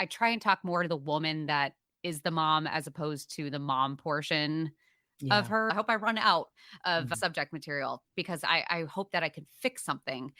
I try and talk more to the woman that is the mom as opposed to the mom portion of Yeah. her. I hope I run out of Mhm. subject material because I hope that I can fix something.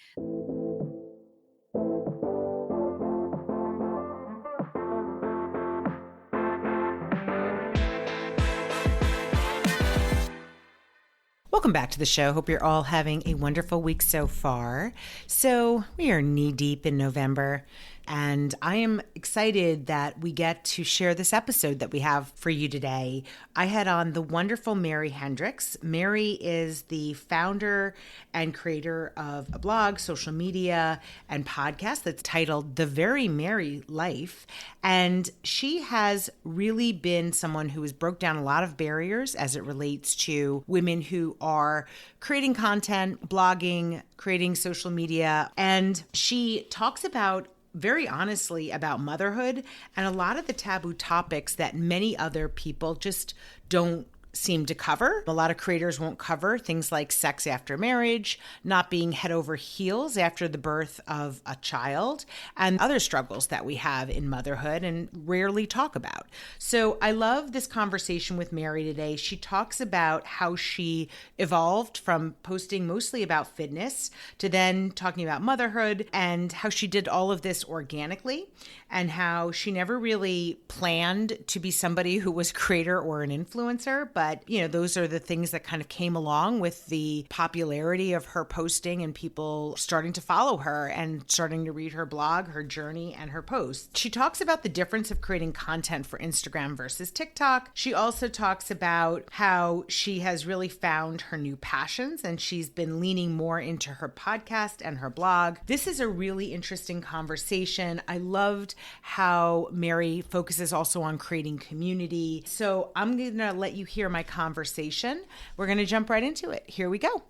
Welcome back to the show. Hope you're all having a wonderful week so far. So, we are knee deep in November, and I am excited that we get to share this episode that we have for you today. I had on the wonderful Mary Hendricks. Mary is the founder and creator of a blog, social media, and podcast that's titled The Very Mary Life. And she has really been someone who has broke down a lot of barriers as it relates to women who are creating content, blogging, creating social media. And she talks about very honestly about motherhood and a lot of the taboo topics that many other people just don't seem to cover. A lot of creators won't cover things like sex after marriage, not being head over heels after the birth of a child, and other struggles that we have in motherhood and rarely talk about. So I love this conversation with Mary today. She talks about how she evolved from posting mostly about fitness to then talking about motherhood and how she did all of this organically and how she never really planned to be somebody who was a creator or an influencer. But, those are the things that kind of came along with the popularity of her posting and people starting to follow her and starting to read her blog, her journey, and her posts. She talks about the difference of creating content for Instagram versus TikTok. She also talks about how she has really found her new passions and she's been leaning more into her podcast and her blog. This is a really interesting conversation. I loved how Mary focuses also on creating community. So I'm going to let you hear my conversation. We're going to jump right into it. Here we go.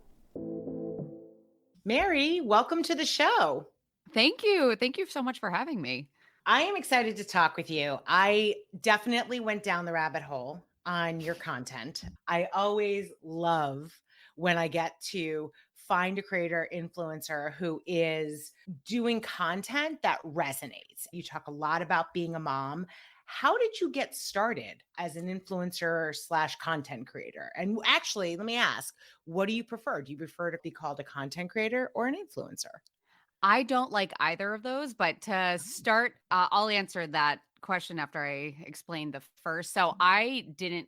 Mary, welcome to the show. Thank you. Thank you so much for having me. I am excited to talk with you. I definitely went down the rabbit hole on your content. I always love when I get to find a creator influencer who is doing content that resonates. You talk a lot about being a mom. How did you get started as an influencer slash content creator? And actually, let me ask, what do you prefer? Do you prefer to be called a content creator or an influencer? I don't like either of those, but to start, I'll answer that question after I explain the first. So I didn't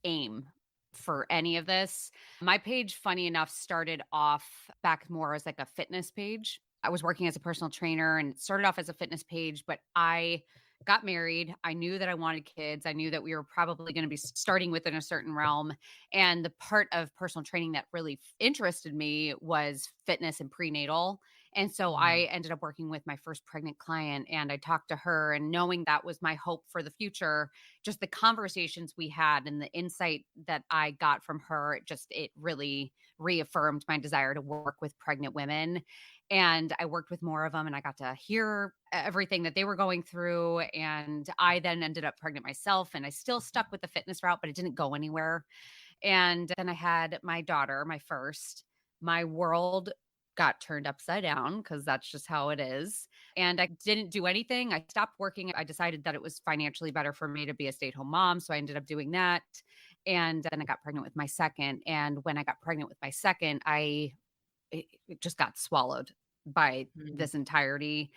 aim for any of this. My page, funny enough, started off back more as like a fitness page. I was working as a personal trainer and it started off as a fitness page, but I got married. I knew that I wanted kids. I knew that we were probably going to be starting within a certain realm. And the part of personal training that really interested me was fitness and prenatal. And so I ended up working with my first pregnant client and I talked to her and knowing that was my hope for the future, just the conversations we had and the insight that I got from her, it really reaffirmed my desire to work with pregnant women. And I worked with more of them and I got to hear everything that they were going through. And I then ended up pregnant myself and I still stuck with the fitness route, but it didn't go anywhere. And then I had my daughter, my first. My world got turned upside down because that's just how it is. And I didn't do anything. I stopped working. I decided that it was financially better for me to be a stay-at-home mom. So I ended up doing that. And then I got pregnant with my second. And when I got pregnant with my second, it just got swallowed by Mm. this entirety.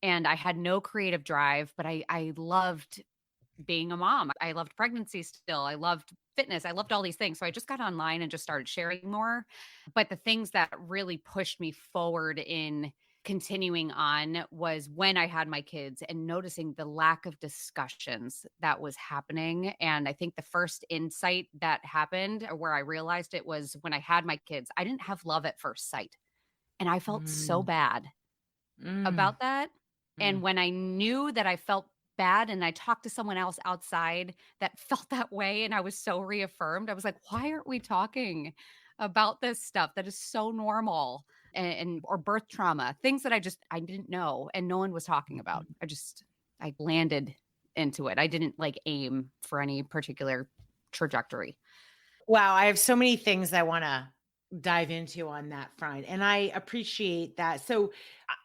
And I had no creative drive, but I loved being a mom. I loved pregnancy still. I loved fitness. I loved all these things. So I just got online and just started sharing more. But the things that really pushed me forward in continuing on was when I had my kids and noticing the lack of discussions that was happening. And I think the first insight that happened or where I realized it was when I had my kids, I didn't have love at first sight. And I felt so Mm. bad Mm. about that. And Mm. when I knew that I felt bad and I talked to someone else outside that felt that way and I was so reaffirmed, I was like, why aren't we talking about this stuff that is so normal and or birth trauma, things that I didn't know and no one was talking about. I landed into it. I didn't like aim for any particular trajectory. Wow, I have so many things I want to dive into on that front. And I appreciate that. So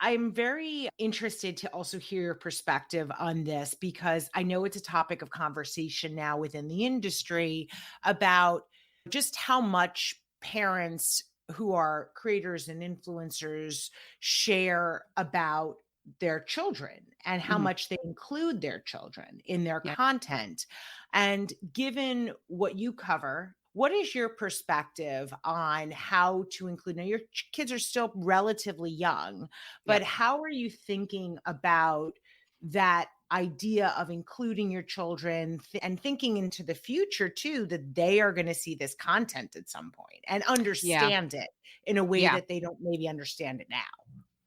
I'm very interested to also hear your perspective on this because I know it's a topic of conversation now within the industry about just how much parents who are creators and influencers share about their children and how Mhm. much they include their children in their Yeah. content. And given what you cover, what is your perspective on how to include? Now, your kids are still relatively young, but Yep. how are you thinking about that idea of including your children and thinking into the future too, that they are going to see this content at some point and Yeah. understand it in a way Yeah. that they don't maybe understand it now?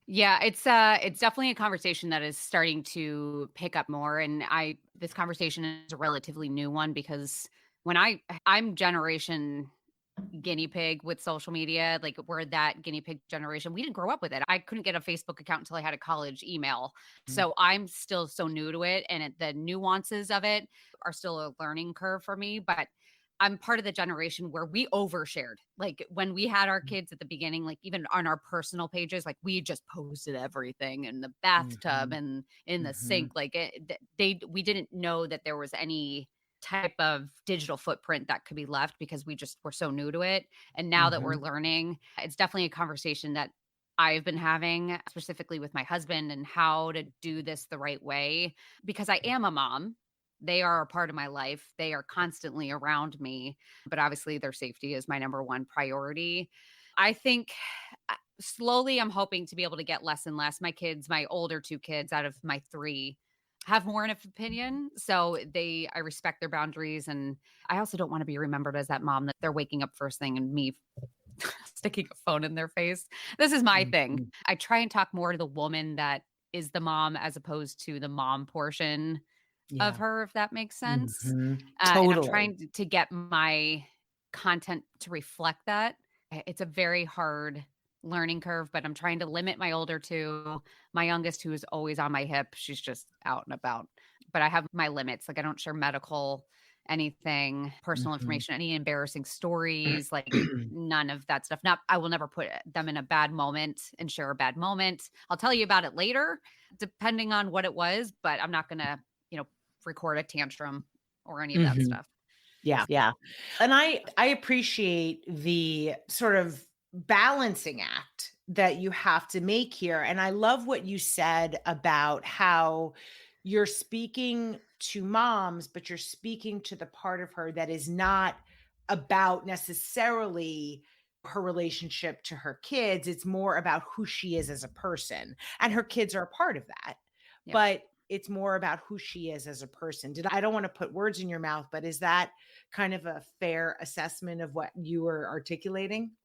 Yeah, it's definitely a conversation that is starting to pick up more, and I this conversation is a relatively new one because when I'm generation guinea pig with social media, like we're that guinea pig generation. We didn't grow up with it. I couldn't get a Facebook account until I had a college email. Mhm. So I'm still so new to it and the nuances of it are still a learning curve for me, but I'm part of the generation where we overshared. Like when we had our kids at the beginning, like even on our personal pages, like we just posted everything in the bathtub Mhm. and in the Mhm. sink. Like we didn't know that there was any type of digital footprint that could be left because we just were so new to it. And now that we're Mhm. learning, it's definitely a conversation that I've been having specifically with my husband and how to do this the right way because I am a mom. They are a part of my life. They are constantly around me, but obviously their safety is my number one priority. I think slowly I'm hoping to be able to get less and less. My kids, my older two kids out of my three, have more of an opinion. So I respect their boundaries. And I also don't want to be remembered as that mom that they're waking up first thing and me sticking a phone in their face. This is my thing. Mhm. I try and talk more to the woman that is the mom as opposed to the mom portion of Yeah. her, if that makes sense. Mhm. And I'm Totally. trying to get my content to reflect that. It's a very hard learning curve, but I'm trying to limit my older two. My youngest, who is always on my hip, she's just out and about. But I have my limits. Like I don't share medical anything, personal Mhm. information, any embarrassing stories, like none of that stuff. Not I will never put them in a bad moment and share a bad moment. I'll tell you about it later, depending on what it was, but I'm not gonna, record a tantrum or any of that Mhm. stuff. Yeah, yeah. And I appreciate the sort of balancing act that you have to make here. And I love what you said about how you're speaking to moms, but you're speaking to the part of her that is not about necessarily her relationship to her kids. It's more about who she is as a person. And her kids are a part of that. Yep. But it's more about who she is as a person. I don't want to put words in your mouth, but is that kind of a fair assessment of what you were articulating?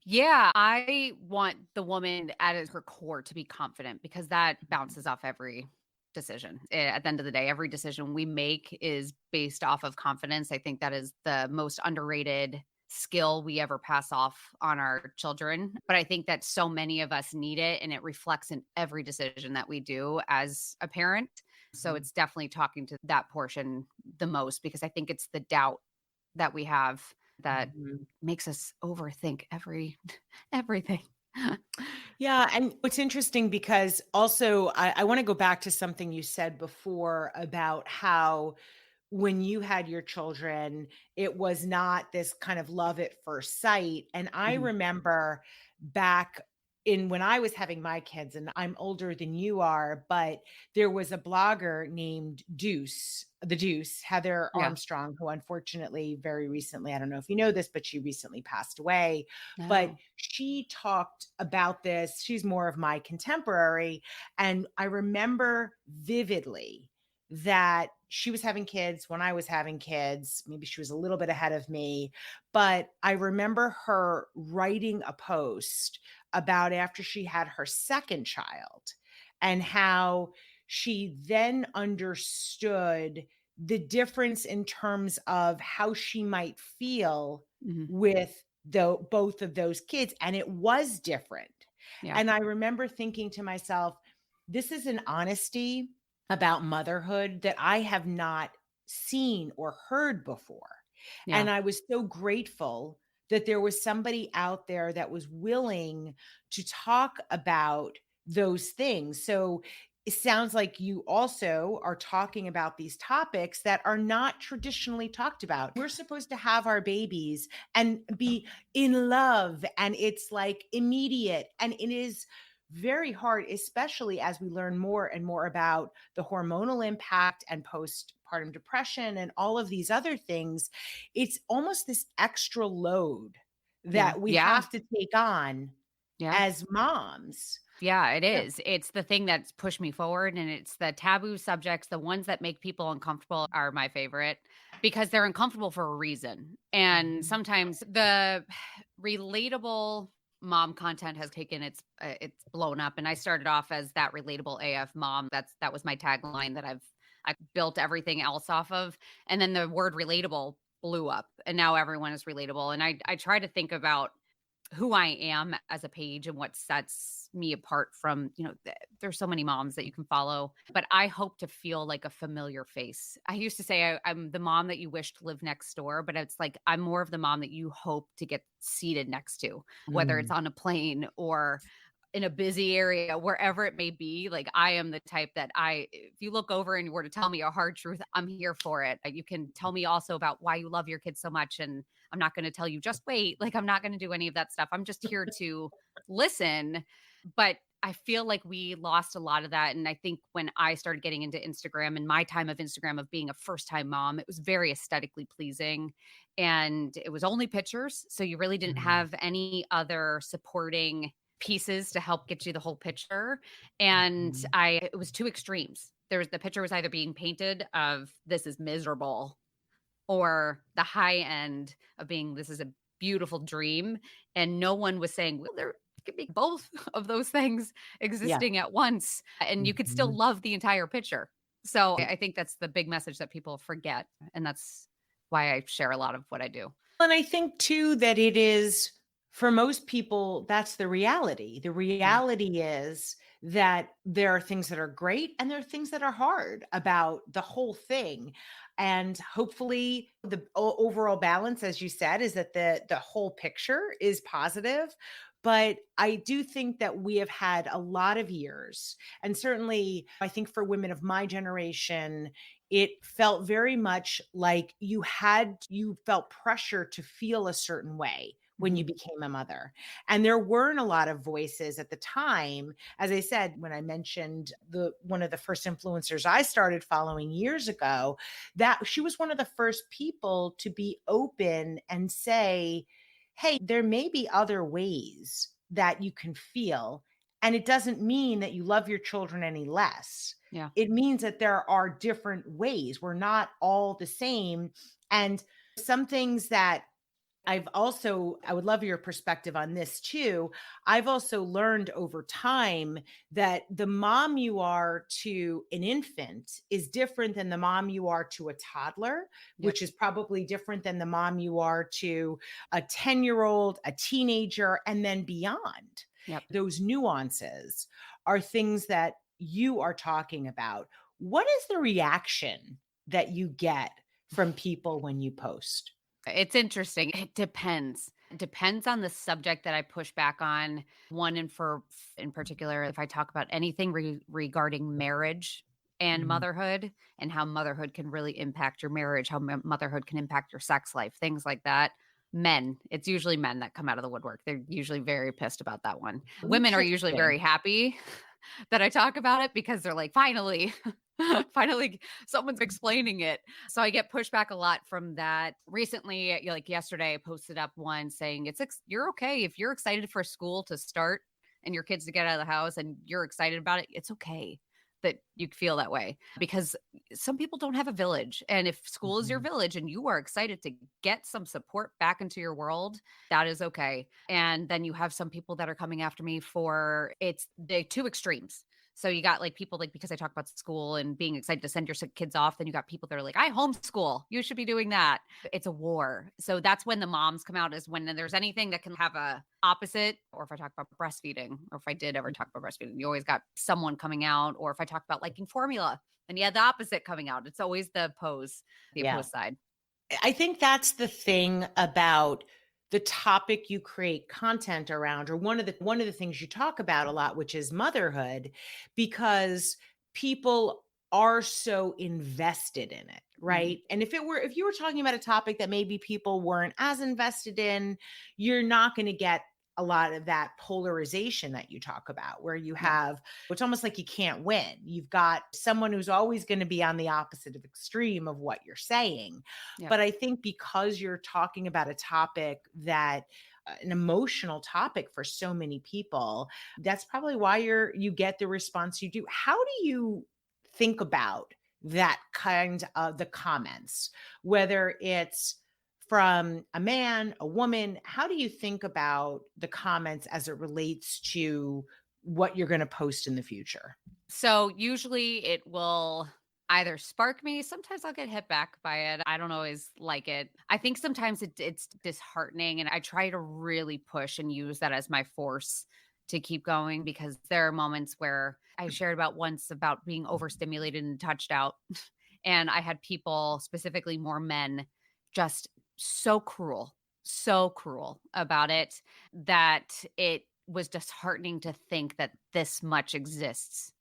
Yeah, I want the woman at her core to be confident because that bounces off every decision. At the end of the day, every decision we make is based off of confidence. I think that is the most underrated skill we ever pass off on our children. But I think that so many of us need it and it reflects in every decision that we do as a parent. So Mhm. it's definitely talking to that portion the most because I think it's the doubt that we have that Mhm. makes us overthink everything. Yeah, and it's interesting because also I want to go back to something you said before about how when you had your children, it was not this kind of love at first sight. And I Mhm. remember back in when I was having my kids, and I'm older than you are, but there was a blogger named Deuce, Heather Yeah. Armstrong, who unfortunately very recently, I don't know if you know this, but she recently passed away. But No. she talked about this. She's more of my contemporary. And I remember vividly that she was having kids when I was having kids. Maybe she was a little bit ahead of me, but I remember her writing a post about after she had her second child and how she then understood the difference in terms of how she might feel Mhm. with both of those kids. And it was different. Yeah. And I remember thinking to myself, this is an honesty about motherhood that I have not seen or heard before. Yeah. And I was so grateful that there was somebody out there that was willing to talk about those things. So it sounds like you also are talking about these topics that are not traditionally talked about. We're supposed to have our babies and be in love, and it's like immediate. And it is very hard, especially as we learn more and more about the hormonal impact and postpartum depression and all of these other things. It's almost this extra load Yeah. that we Yeah. have to take on Yeah. as moms. Yeah, it Yeah. is. It's the thing that's pushed me forward, and it's the taboo subjects, the ones that make people uncomfortable are my favorite because they're uncomfortable for a reason. And Mhm. sometimes the relatable mom content has taken it's blown up, and I started off as that relatable AF mom. That was my tagline that I built everything else off of. And then the word relatable blew up, and now everyone is relatable. And I try to think about who I am as a page and what sets me apart from, there's so many moms that you can follow, but I hope to feel like a familiar face. I used to say I'm the mom that you wish to live next door, but it's like I'm more of the mom that you hope to get seated next to, whether it's Mm. on a plane or in a busy area, wherever it may be. Like I am the type that if you look over and you were to tell me a hard truth, I'm here for it. You can tell me also about why you love your kids so much, and I'm not going to tell you just wait. Like I'm not going to do any of that stuff. I'm just here to listen. But I feel like we lost a lot of that. And I think when I started getting into Instagram and my time of Instagram of being a first time mom, it was very aesthetically pleasing and it was only pictures. So you really didn't Mm. have any other supporting pieces to help get you the whole picture. And Mhm. it was two extremes. The picture was either being painted of this is miserable or the high end of being this is a beautiful dream. And no one was saying, well, there could be both of those things Yeah. existing at once. And you could still Mhm. love the entire picture. So I think that's the big message that people forget. And that's why I share a lot of what I do. And I think too that it is for most people, that's the reality. The Yeah. reality is that there are things that are great and there are things that are hard about the whole thing. And hopefully the overall balance, as you said, is that the whole picture is positive. But I do think that we have had a lot of years, and certainly I think for women of my generation, it felt very much like you felt pressure to feel a certain way when you Mhm. became a mother. And there weren't a lot of voices at the time. As I said, when I mentioned the one of the first influencers I started following years ago, that she was one of the first people to be open and say, "Hey, there may be other ways that you can feel, and it doesn't mean that you love your children any less. Yeah. It means that there are different ways. We're not all the same." And some things that I would love your perspective on this too. I've also learned over time that the mom you are to an infant is different than the mom you are to a toddler, Yep. which is probably different than the mom you are to a 10-year-old, a teenager, and then beyond. Yep. Those nuances are things that you are talking about. What is the reaction that you get from people when you post? It's interesting. It depends. It depends on the subject that I push back on. One and for in particular, if I talk about anything regarding marriage and Mhm. motherhood and how motherhood can really impact your marriage, how motherhood can impact your sex life, things like that. Men, it's usually men that come out of the woodwork. They're usually very pissed about that one. Women are usually Interesting. very happy that I talk about it because they're like, finally, finally, someone's explaining it. So I get pushback a lot from that. Recently, like yesterday, I posted up one saying you're okay if you're excited for school to start and your kids to get out of the house and you're excited about it. It's okay that you feel that way because some people don't have a village. And if school is your Mhm. village and you are excited to get some support back into your world, that is okay. And then you have some people that are coming after me for it's the two extremes. So you got like people like because I talk about school and being excited to send your kids off, then you got people that are like, I homeschool. You should be doing that. It's a war. So that's when the moms come out is when there's anything that can have a opposite, or if I talk about breastfeeding, or if I did ever talk about breastfeeding, you always got someone coming out, or if I talk about liking formula, then you had the opposite coming out. It's always the Yeah. opposed side. I think that's the thing about the topic you create content around, or one of the things you talk about a lot, which is motherhood, because people are so invested in it, Mhm. right? And if you were talking about a topic that maybe people weren't as invested in, you're not going to get a lot of that polarization that you talk about, where you Yeah. have, it's almost like you can't win. You've got someone who's always going to be on the opposite of extreme of what you're saying. Yep. But I think because you're talking about a topic that, an emotional topic for so many people, that's probably why you get the response you do. How do you think about that kind of the comments, whether it's from a man, a woman? How do you think about the comments as it relates to what you're going to post in the future? So usually it will either spark me. Sometimes I'll get hit back by it. I don't always like it. I think sometimes it's disheartening, and I try to really push and use that as my force to keep going, because there are moments where I shared about once about being overstimulated and touched out. And I had people, specifically more men, just so cruel about it, that it was disheartening to think that this much exists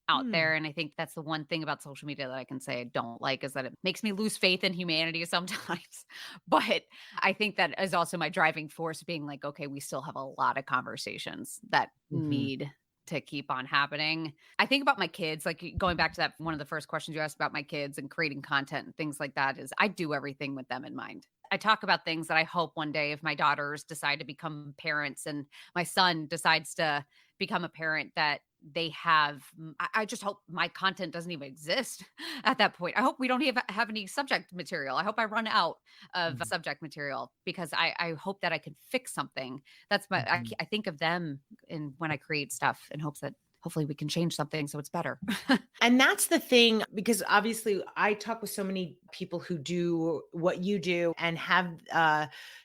out Hmm. there. And I think that's the one thing about social media that I can say I don't like, is that it makes me lose faith in humanity sometimes. But I think that is also my driving force, being like, okay, we still have a lot of conversations that Mhm. need to keep on happening. I think about my kids, like going back to that, one of the first questions you asked about my kids and creating content and things like that, is I do everything with them in mind. I talk about things that I hope one day, if my daughters decide to become parents and my son decides to become a parent, that they have, I just hope my content doesn't even exist at that point. I hope we don't have any subject material. I hope I run out of Mhm. subject material, because I hope that I can fix something. That's Mhm. I think of them, and when I create stuff, in hopes that hopefully we can change something so it's better. And that's the thing, because obviously I talk with so many people who do what you do and have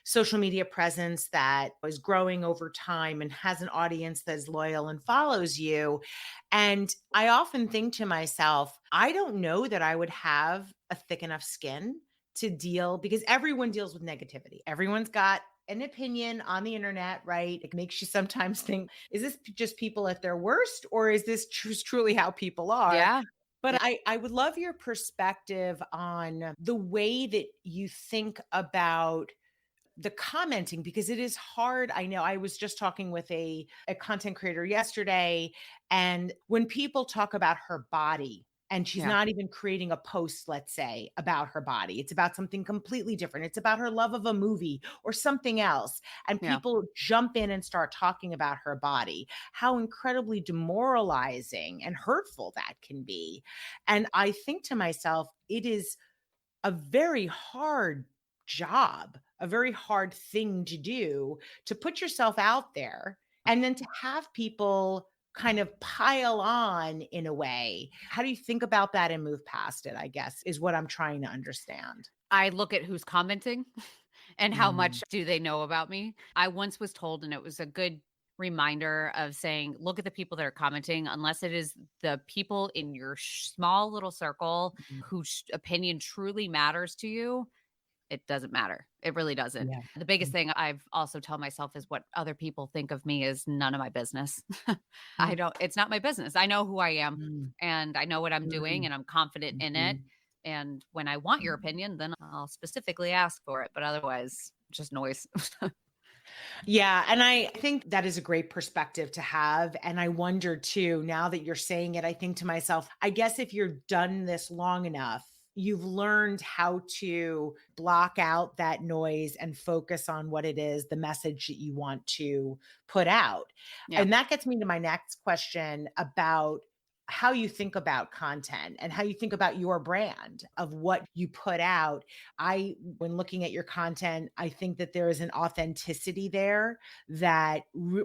social media presence that is growing over time and has an audience that's loyal and follows you. And I often think to myself, I don't know that I would have a thick enough skin to deal, because everyone deals with negativity. Everyone's got an opinion on the internet, right? It makes you sometimes think, is this just people at their worst, or is this truly how people are? Yeah. But I would love your perspective on the way that you think about the commenting, because it is hard. I know I was just talking with a content creator yesterday, and when people talk about her body, and she's Yeah. not even creating a post, let's say, about her body, it's about something completely different. It's about her love of a movie or something else. And Yeah. people jump in and start talking about her body, how incredibly demoralizing and hurtful that can be. And I think to myself, it is a very hard job, a very hard thing to do, to put yourself out there and then to have people kind of pile on in a way. How do you think about that and move past it, I guess, is what I'm trying to understand. I look at who's commenting and how Mm, much do they know about me. I once was told, and it was a good reminder of saying, look at the people that are commenting, unless it is the people in your small little circle mhm. whose opinion truly matters to you. It doesn't matter. It really doesn't. Yeah. The biggest Mm, thing I've also tell myself is, what other people think of me is none of my business. mm, It's not my business. I know who I am, mm, and I know what I'm doing, mm, and I'm confident in it. mhm. And when I want your opinion, then I'll specifically ask for it. But otherwise, just noise. Yeah, and I think that is a great perspective to have, and I wonder too, now that you're saying it, I think to myself, I guess if you're done this long enough, you've learned how to block out that noise and focus on what it is, the message that you want to put out. Yeah. And that gets me to my next question about how you think about content and how you think about your brand of what you put out. When looking at your content, I think that there is an authenticity there that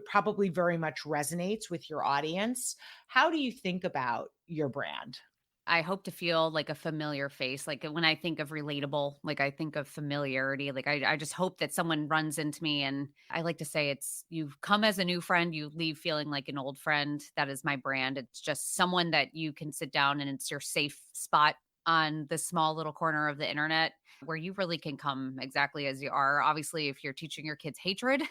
probably very much resonates with your audience. How do you think about your brand? I hope to feel like a familiar face. Like when I think of relatable, like I think of familiarity. Like I just hope that someone runs into me, and I like to say, it's, you come as a new friend, you leave feeling like an old friend. That is my brand. It's just someone that you can sit down and it's your safe spot on this small little corner of the internet where you really can come exactly as you are. Obviously, if you're teaching your kids hatred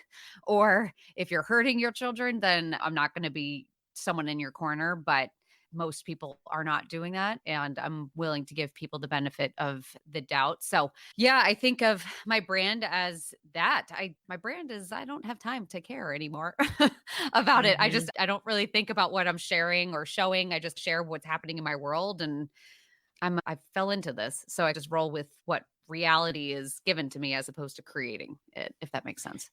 or if you're hurting your children, then I'm not going to be someone in your corner. But most people are not doing that. And I'm willing to give people the benefit of the doubt. So, yeah, I think of my brand as that. My brand is I don't have time to care anymore about it. Mhm. I don't really think about what I'm sharing or showing. I just share what's happening in my world and I fell into this. So I just roll with what reality is given to me as opposed to creating it, if that makes sense.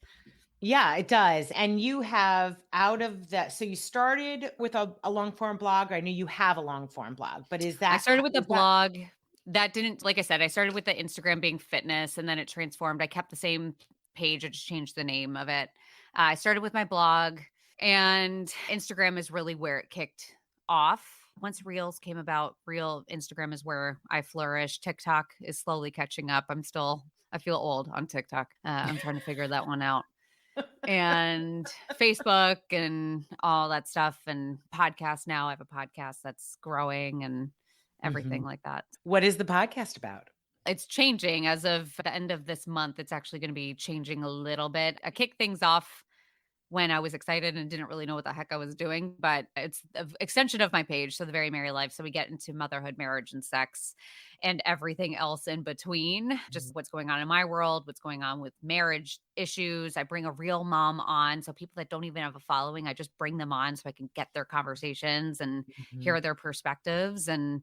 Yeah, it does. And you have out of that, so you started with a long form blog. I know you have a long form blog, but I started with a is that blog that didn't, like I said, I started with the Instagram being fitness and then it transformed. I kept the same page, I just changed the name of it. I started with my blog and Instagram is really where it kicked off. Once Reels came about, Real Instagram is where I flourish. TikTok is slowly catching up. I feel old on TikTok. I'm trying to figure that one out and Facebook and all that stuff and podcast now. I have a podcast that's growing and everything Mhm. like that. What is the podcast about? It's changing as of the end of this month. It's actually going to be changing a little bit. I kicked things off when I was excited and didn't really know what the heck I was doing, but it's an extension of my page. So the Very Merry Life. So we get into motherhood, marriage, and sex and everything else in between, just what's going on in my world, what's going on with marriage issues. I bring a real mom on. So people that don't even have a following, I just bring them on so I can get their conversations and Mhm. hear their perspectives. And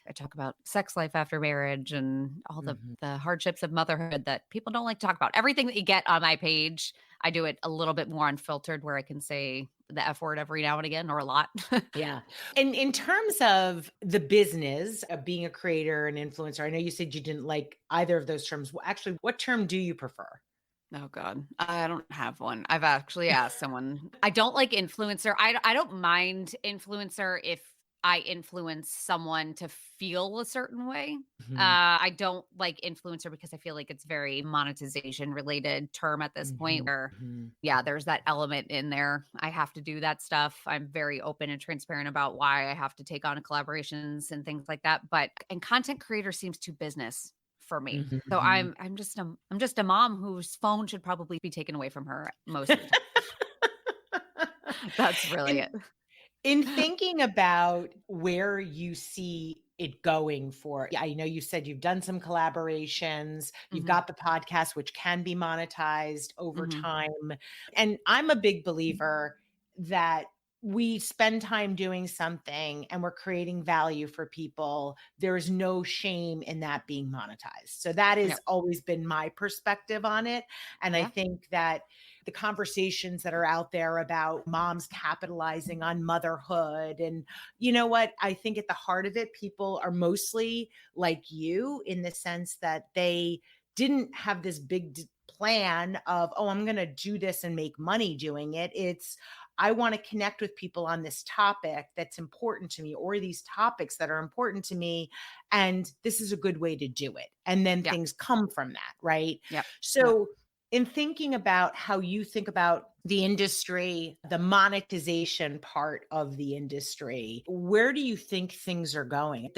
I talk about sex life after marriage and all Mhm. the hardships of motherhood that people don't like to talk about. Everything that you get on my page, I do it a little bit more unfiltered where I can say the F word every now and again or a lot. Yeah. And in terms of the business of being a creator and influencer, I know you said you didn't like either of those terms. Well, actually, what term do you prefer? Oh god, I don't have one. I've actually asked someone. I don't like influencer. I don't mind influencer if I influence someone to feel a certain way. Mhm. I don't like influencer because I feel like it's very monetization related term at this point Mhm. where Mhm. yeah, there's that element in there. I have to do that stuff. I'm very open and transparent about why I have to take on collaborations and things like that. But and content creator seems too business for me. Mhm. So Mhm. I'm just a mom whose phone should probably be taken away from her most of the time. That's really In it. in thinking about where you see it going for, I know you said you've done some collaborations, you've Mhm. got the podcast, which can be monetized over Mhm. time. And I'm a big believer that we spend time doing something and we're creating value for people. There's no shame in that being monetized. So that has Yep. always been my perspective on it. And I Yeah. think that the conversations that are out there about moms capitalizing on motherhood. And you know what? I think at the heart of it, people are mostly like you in the sense that they didn't have this plan of, oh, I'm going to do this and make money doing it. It's, I want to connect with people on this topic that's important to me, or these topics that are important to me. And this is a good way to do it. And then Yeah. things come from that. Right. Yep. Yep. So, in thinking about how you think about the industry, the monetization part of the industry, where do you think things are going?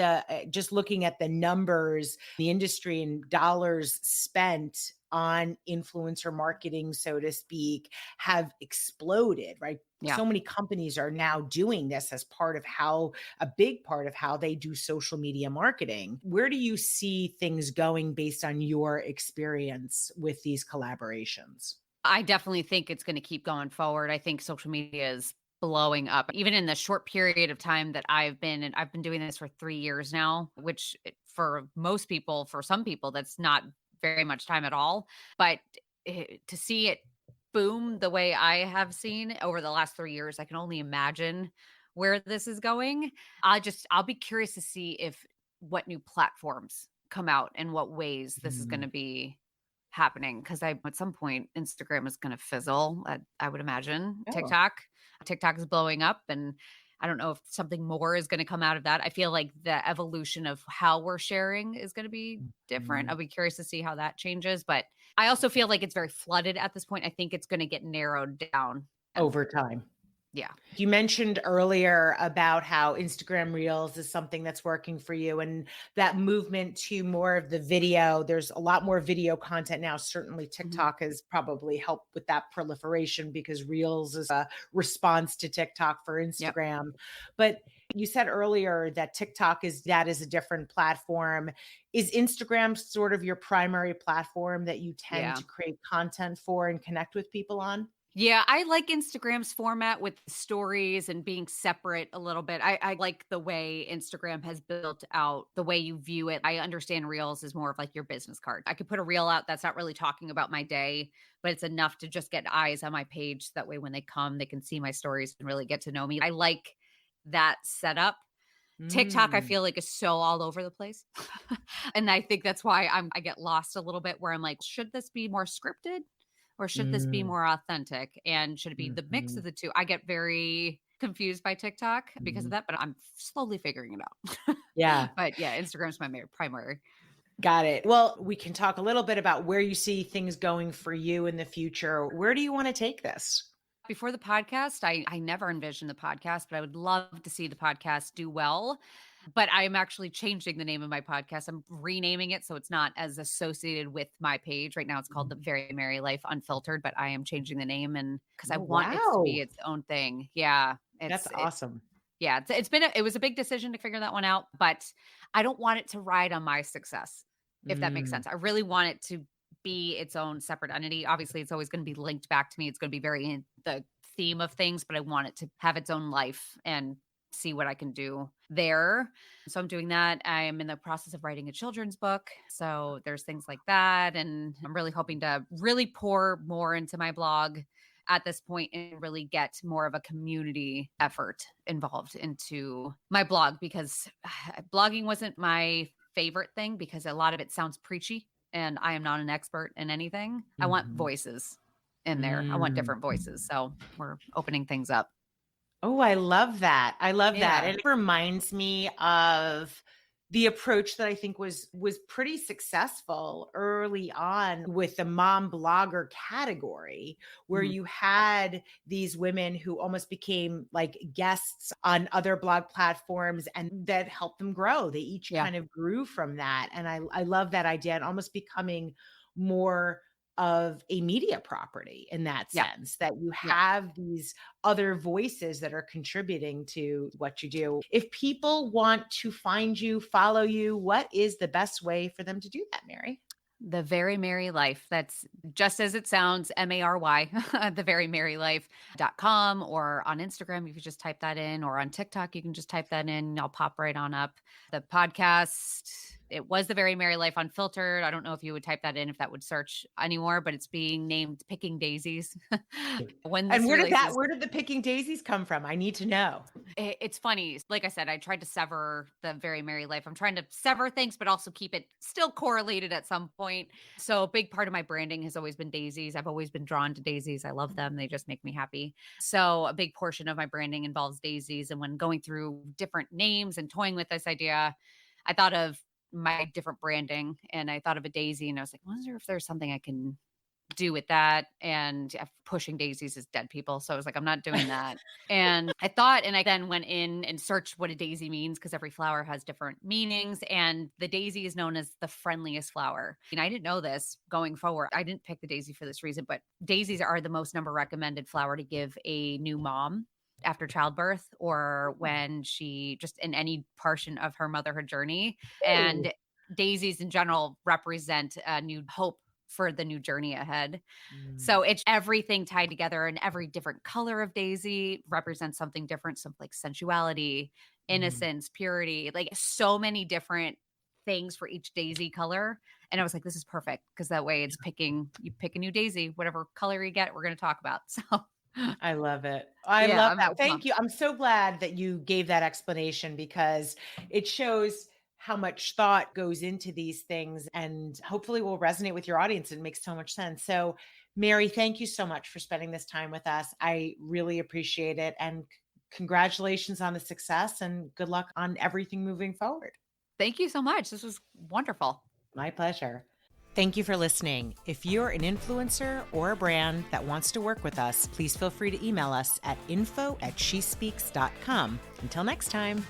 Just looking at the numbers, the industry and dollars spent on influencer marketing, so to speak, have exploded, right? Yeah. So many companies are now doing this as part of how a big part of how they do social media marketing. Where do you see things going based on your experience with these collaborations? I definitely think it's gonna keep going forward. I think social media is blowing up. Even in the short period of time that I've been doing this for 3 years now, which for most people, for some people, that's not very much time at all. But to see it boom the way I have seen over the last 3 years, I can only imagine where this is going. I'll be curious to see if what new platforms come out and what ways this is Mhm. gonna be happening because I at some point Instagram is going to fizzle. I would imagine Oh. TikTok is blowing up, and I don't know if something more is going to come out of that. I feel like the evolution of how we're sharing is going to be different. Mhm. I'll be curious to see how that changes, but I also feel like it's very flooded at this point. I think it's going to get narrowed down. And Over time. Yeah. You mentioned earlier about how Instagram Reels is something that's working for you and that movement to more of the video. There's a lot more video content now. Certainly, Mhm. TikTok has probably helped with that proliferation because Reels is a response to TikTok for Yep. Instagram. But you said earlier that TikTok is a different platform. Is Instagram sort of your primary platform that you tend Yeah. to create content for and connect with people on? Yeah, I like Instagram's format with stories and being separate a little bit. I like the way Instagram has built out the way you view it. I understand Reels is more of like your business card. I could put a reel out that's not really talking about my day, but it's enough to just get eyes on my page. So that way, when they come, they can see my stories and really get to know me. I like that setup. TikTok, I Mm, feel like is so all over the place. And I think that's why I get lost a little bit where I'm like, should this be more scripted or should this be mm, more authentic? And should it be the mix mhm. of the two? I get very confused by TikTok because of Mhm. that, but I'm slowly figuring it out. Yeah, But yeah, Instagram's my primary. got it. Well, we can talk a little bit about where you see things going for you in the future. Where do you want to take this? Before the podcast, I never envisioned the podcast, but I would love to see the podcast do well. But I'm actually changing the name of my podcast. I'm renaming it so it's not as associated with my page. Right now it's called The Mhm. Very Merry Life Unfiltered, but I am changing the name and because I Oh, want it to be wow. its own thing. Yeah. That's awesome. Yeah, it was a big decision to figure that one out, but I don't want it to ride on my success, if that makes Mm, sense. I really want it to be its own separate entity. Obviously, it's always gonna be linked back to me. It's gonna be very in the theme of things, but I want it to have its own life and see what I can do there. So I'm doing that. I'm in the process of writing a children's book. So there's things like that. And I'm really hoping to really pour more into my blog at this point and really get more of a community effort involved into my blog because blogging wasn't my favorite thing because a lot of it sounds preachy and I am not an expert in anything. I want mhm, voices in there. I want mm. different voices. So we're opening things up. Oh, I love that. I love that. Yeah. And it reminds me of the approach that I think was pretty successful early on with the mom blogger category, where Mhm. you had these women who almost became like guests on other blog platforms and that helped them grow. They each Yeah. kind of grew from that. And I love that idea and almost becoming more of a media property in that Yeah. sense that you Yeah. have these other voices that are contributing to what you do. If people want to find you, follow you, what is the best way for them to do that, Mary? The Very Merry Life. That's just as it sounds, Mary, theverymerrylife.com or on Instagram, if you just type that in, or on TikTok, you can just type that in. I'll pop right on up. The podcast, it was The Very Merry Life Unfiltered. I don't know if you would type that in, if that would search anymore, but it's being named Picking Daisies. When And this releases, where did the picking daisies come from? I need to know. it's funny. Like I said, I tried to sever the Very Merry Life. I'm trying to sever things, but also keep it still correlated at some point. So a big part of my branding has always been daisies. I've always been drawn to daisies. I love them. They just make me happy. So a big portion of my branding involves daisies. And when going through different names and toying with this idea, I thought of my different branding and I thought of a daisy and I was like, I wonder if there's something I can do with that. And pushing daisies is dead people. So I was like, I'm not doing that. And I thought, and I then went in and searched what a daisy means because every flower has different meanings. And the daisy is known as the friendliest flower. And I didn't know this going forward. I didn't pick the daisy for this reason, but daisies are the most number recommended flower to give a new mom after childbirth or when she just in any portion of her motherhood journey. Ooh. And daisies in general represent a new hope for the new journey ahead. Mm, So it's everything tied together and every different color of daisy represents something different. Some like sensuality, mm. innocence, purity, like so many different things for each daisy color. And I was like, this is perfect because that way you pick a new daisy, whatever color you get, we're going to talk about. So I love it. I yeah, love that. I'm Thank pumped. you. I'm so glad that you gave that explanation because it shows how much thought goes into these things and hopefully will resonate with your audience and makes so much sense. So, Mary, thank you so much for spending this time with us. I really appreciate it and congratulations on the success and good luck on everything moving forward. Thank you so much. This was wonderful. My pleasure. Thank you for listening. If you're an influencer or a brand that wants to work with us, please feel free to email us at info@shespeaks.com. Until next time.